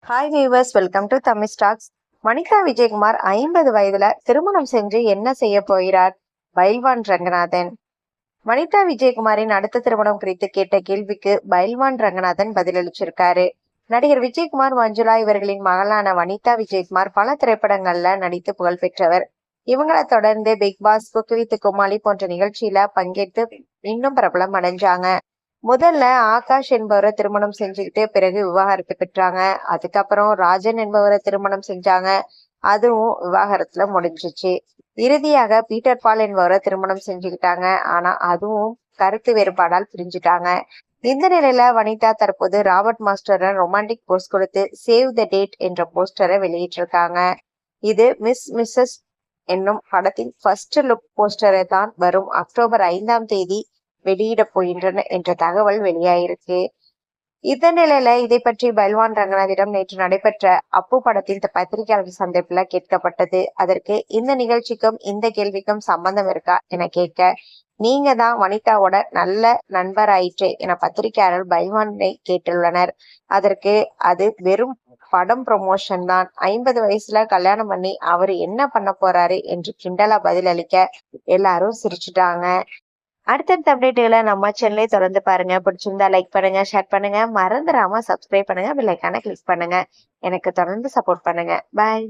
Hi viewers, welcome to Tamil stocks. Vanitha Vijayakumar 50 வயதுல திருமணம் செஞ்சு என்ன செய்ய போகிறார்? பைல்வான் ரங்கநாதன். வனிதா விஜயகுமாரின் அடுத்த திருமணம் குறித்து கேட்ட கேள்விக்கு பைல்வான் ரங்கநாதன் பதிலளிச்சிருக்காரு. நடிகர் விஜயகுமார், மஞ்சுளா இவர்களின் மகளான வனிதா விஜயகுமார் பல திரைப்படங்கள்ல நடித்து புகழ் பெற்றவர். இவங்களை தொடர்ந்து பிக் பாஸ், குக் வித் கோமாளி போன்ற நிகழ்ச்சியில பங்கேற்று இன்னும் பிரபலம் அடைஞ்சாங்க. முதல்ல ஆகாஷ் என்பவரை திருமணம் செஞ்சுக்கிட்டு பிறகு விவாகரத்து பெற்றாங்க. அதுக்கப்புறம் ராஜன் என்பவரை திருமணம் செஞ்சாங்க. அதுவும் விவாகரத்துல முடிஞ்சிச்சு. இறுதியாக பீட்டர் பால் என்பவரை திருமணம் செஞ்சுக்கிட்டாங்க. ஆனா அதுவும் கருத்து வேறுபாடால் பிரிஞ்சுட்டாங்க. இந்த நிலையில வனிதா தற்போது ராபர்ட் மாஸ்டர் ரொமான்டிக் போஸ்ட் கொடுத்து சேவ் த டேட் என்ற போஸ்டரை வெளியிட்டிருக்காங்க. இது மிஸ்ஸஸ் என்னும் படத்தின் ஃபர்ஸ்ட் லுக் போஸ்டரை தான் வரும் அக்டோபர் 5ஆம் தேதி வெளியிட போகின்றன என்ற தகவல் வெளியாயிருக்கு. இந்த நிலையில இதை பற்றி பைல்வான் ரங்கநாதிடம் நேற்று நடைபெற்ற அப்பு படத்தின் பத்திரிகையாளர் சந்திப்புல கேட்கப்பட்டது. அதற்கு இந்த நிகழ்ச்சிக்கும் இந்த கேள்விக்கும் சம்பந்தம் இருக்கா என கேட்க, நீங்க தான் வனிதாவோட நல்ல நண்பர் ஆயிற்றே என பத்திரிகையாளர் பைல்வானை கேட்டுள்ளனர். அதற்கு அது வெறும் படம் ப்ரொமோஷன் தான், 50 வயசுல கல்யாணம் பண்ணி அவரு என்ன பண்ண போறாரு என்று கிண்டலா பதிலளிக்க எல்லாரும் சிரிச்சுட்டாங்க. அடுத்தடுத்த அப்டேட்டுகளை நம்ம சேனலை தொடர்ந்து பாருங்க. பிடிச்சிருந்தா லைக் பண்ணுங்க, ஷேர் பண்ணுங்க, மறந்துடாம சப்ஸ்கிரைப் பண்ணுங்க, பெல் ஐகானை கிளிக் பண்ணுங்க. எனக்கு தொடர்ந்து சப்போர்ட் பண்ணுங்க. பாய்.